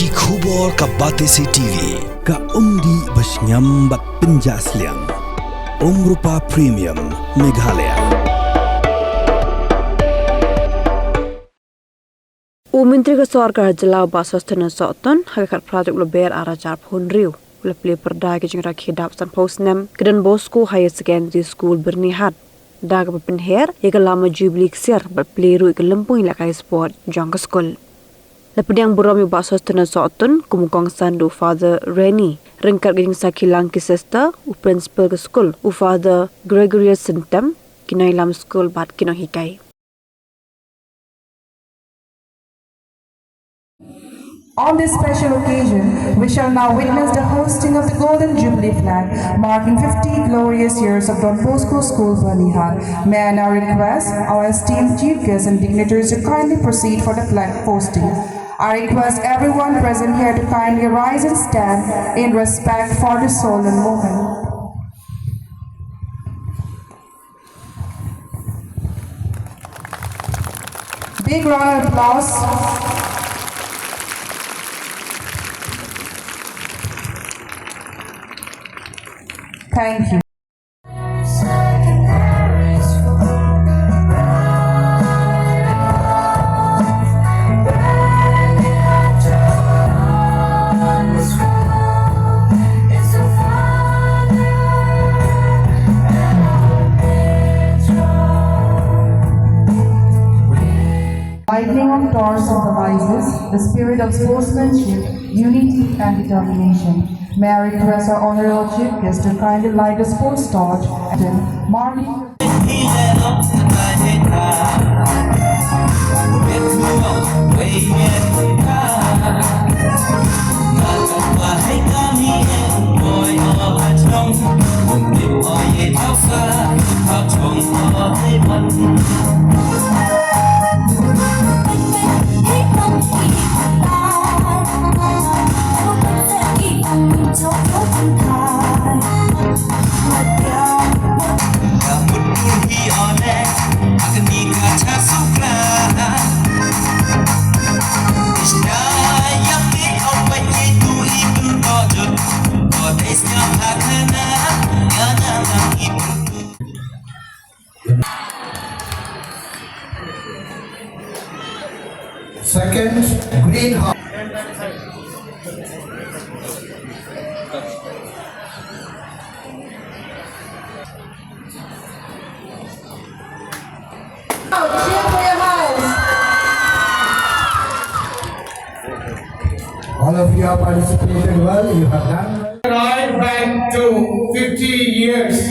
Ki khubor ka Batesi TV ka umdi basnyam bat penjaslian Rupa Premium Meghalaya. Myntri ke Sorgar Jelau Basostana Soton hakikat projek leber arah jar pun riu lepli perda ke jengra khidap san Snem kedan Bosco Higher Secondary School Byrnihat dag Pynher ye Lama Jubili ksir lepli ru ke lempung ilakai sport jang ke school lepediang burami Basostana Soton kumukong sandu Father Reni ringkat geng sakilang ke sister u principal ke school u Father Gregorius Snem kinai lam school bat kino hikai. On this special occasion, we shall now witness the hosting of the Golden Jubilee flag, marking 50 glorious years of Don Bosco School, Byrnihat. May I now request our esteemed chief guests and dignitaries to kindly proceed for the flag hosting. I request everyone present here to kindly rise and stand in respect for the solemn moment. Big round of applause. Thank you. Lightning of torch symbolizes the spirit of sportsmanship, unity, and determination. May I request our honorable chief guest to kindly light the sports torch and then marking. Second, Byrnihat. Cheer for your house. All of you have participated well. You have done well. Right back to 50 years.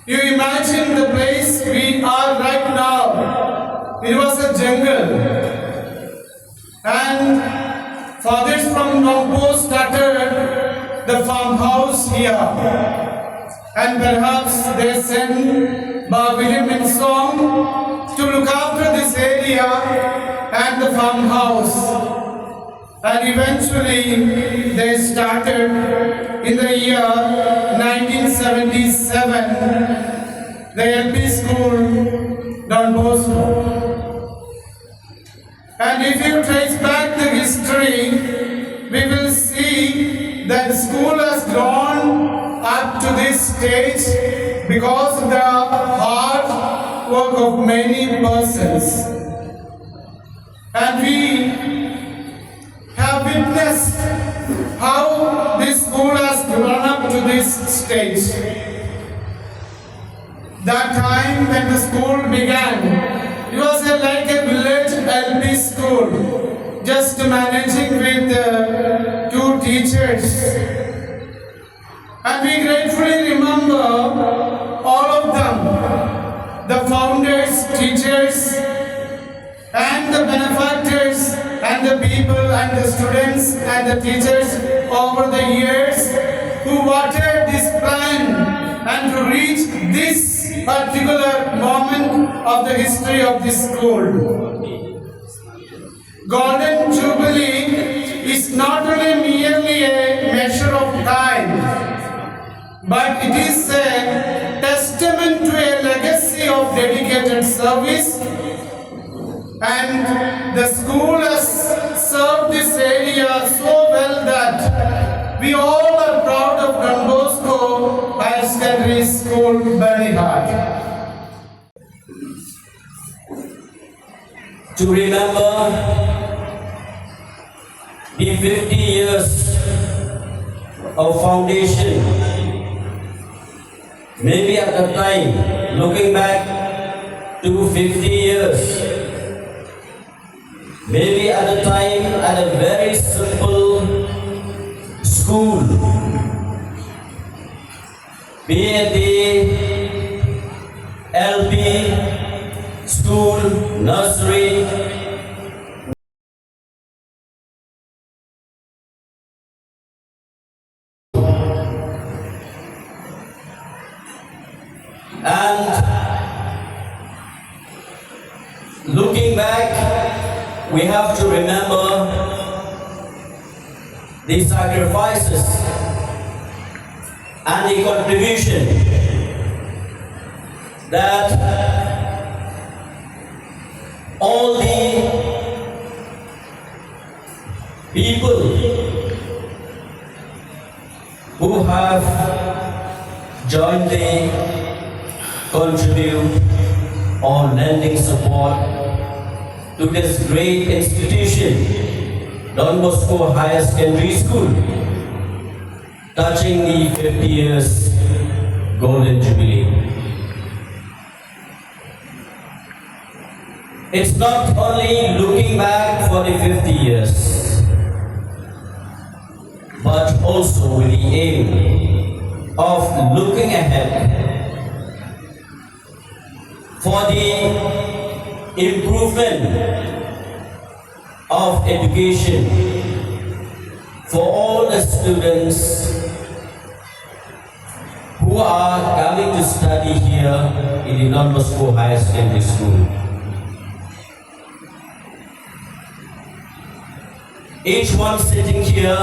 You imagine the place we are right now. It was a jungle. And fathers from Nompo started the farmhouse here. And perhaps they sent William in song to look after this area and the farmhouse. And eventually they started in the year 1977 the LP school Don Bosco. And if you trace back the history, we will see that the school has grown up to this stage because of the hard work of many persons. And we have witnessed how this school has grown up to this stage. That time when the school began, it was like a village LP school, just managing with 2 teachers. And we gratefully remember all of them, the founders, teachers, and the benefactors, and the people, and the students, and the teachers over the years who watered this plan and to reach this particular moment of the history of this school. Golden Jubilee is not only merely a measure of time, but it is a testament to a legacy of dedicated service, and the school has served to remember the 50 years of foundation. Maybe at the time, looking back to 50 years, maybe at the time at a very simple school, be it the LP school, nursery, and looking back, we have to remember the sacrifices and the contribution that all the people who have joined the contribute or lending support to this great institution, Don Bosco Higher Secondary School, touching the 50 years Golden Jubilee. It's not only looking back for the 50 years, but also with the aim of looking ahead for the improvement of education for all the students who are coming to study here in the Don Bosco Higher Secondary School. Each one sitting here,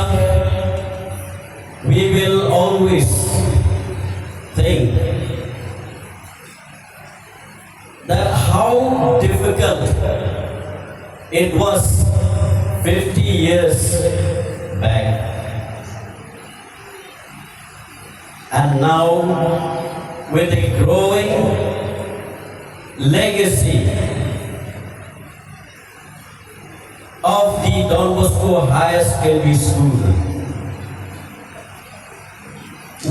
we will always think that how difficult it was 50 years back. And now, with a growing legacy of the Don Bosco Higher Secondary School,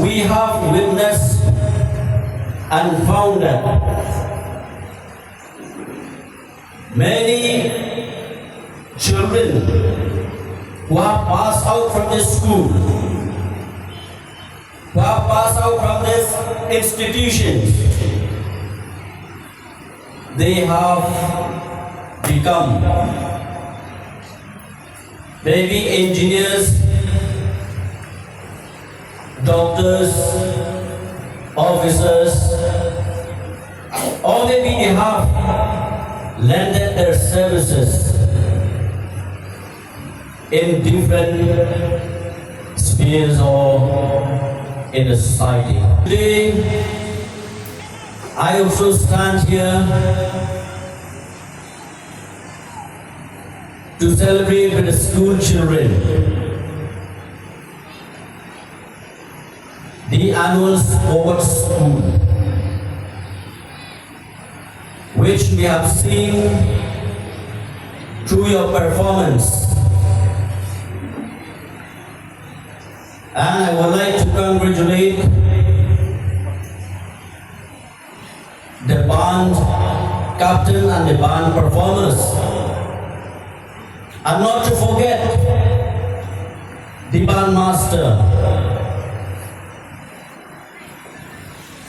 we have witnessed and found that many children who have passed out from this school, who have passed out from this institution, they have become maybe engineers, doctors, officers, or maybe they have lended their services in different spheres or in the society. Today, I also stand here to celebrate with the school children the annual sports school, which we have seen through your performance. And I would like to congratulate the band captain and the band performers. And not to forget the band master.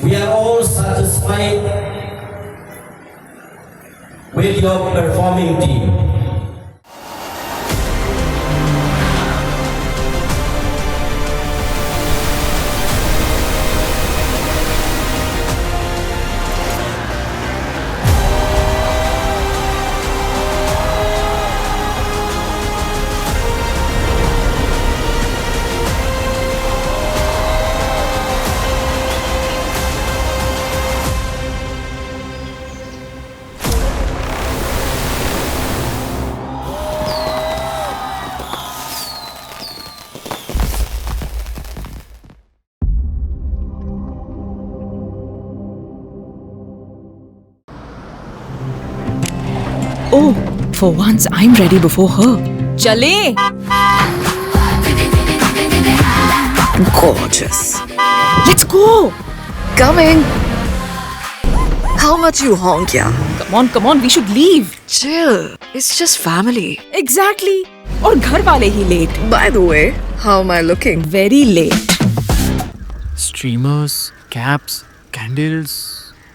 We are all satisfied with your performing team. For once, I'm ready before her. Chale! Gorgeous. Let's go! Coming. How much you honk, yeah? Come on, we should leave. Chill. It's just family. Exactly. और घर वाले ही late. By the way, how am I looking? Very late. Streamers, caps, candles,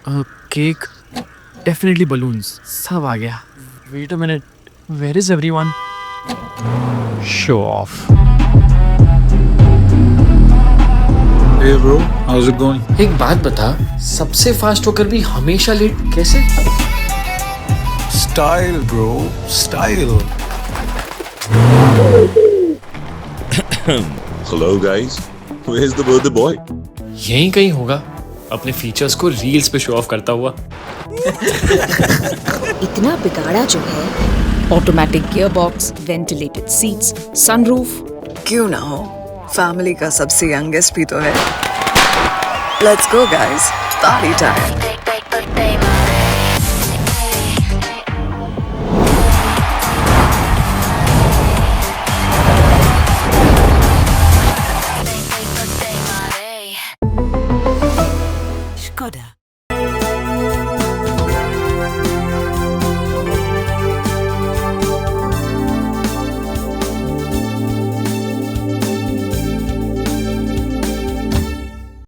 a cake, definitely balloons. सब आ गया. Wait a minute. Where is everyone? Show off. Hey bro, how's it going? एक बात बता, सबसे fast होकर भी हमेशा late कैसे? Style bro, style. Hello guys, where's the birthday boy? यहीं कहीं होगा, अपने फीचर्स को रील्स पे शो ऑफ करता हुआ. इतना बिगाड़ा जो है. Automatic gearbox, ventilated seats, sunroof. क्यों ना हो? Family का सबसे youngest भी तो है. Let's go guys. Party time.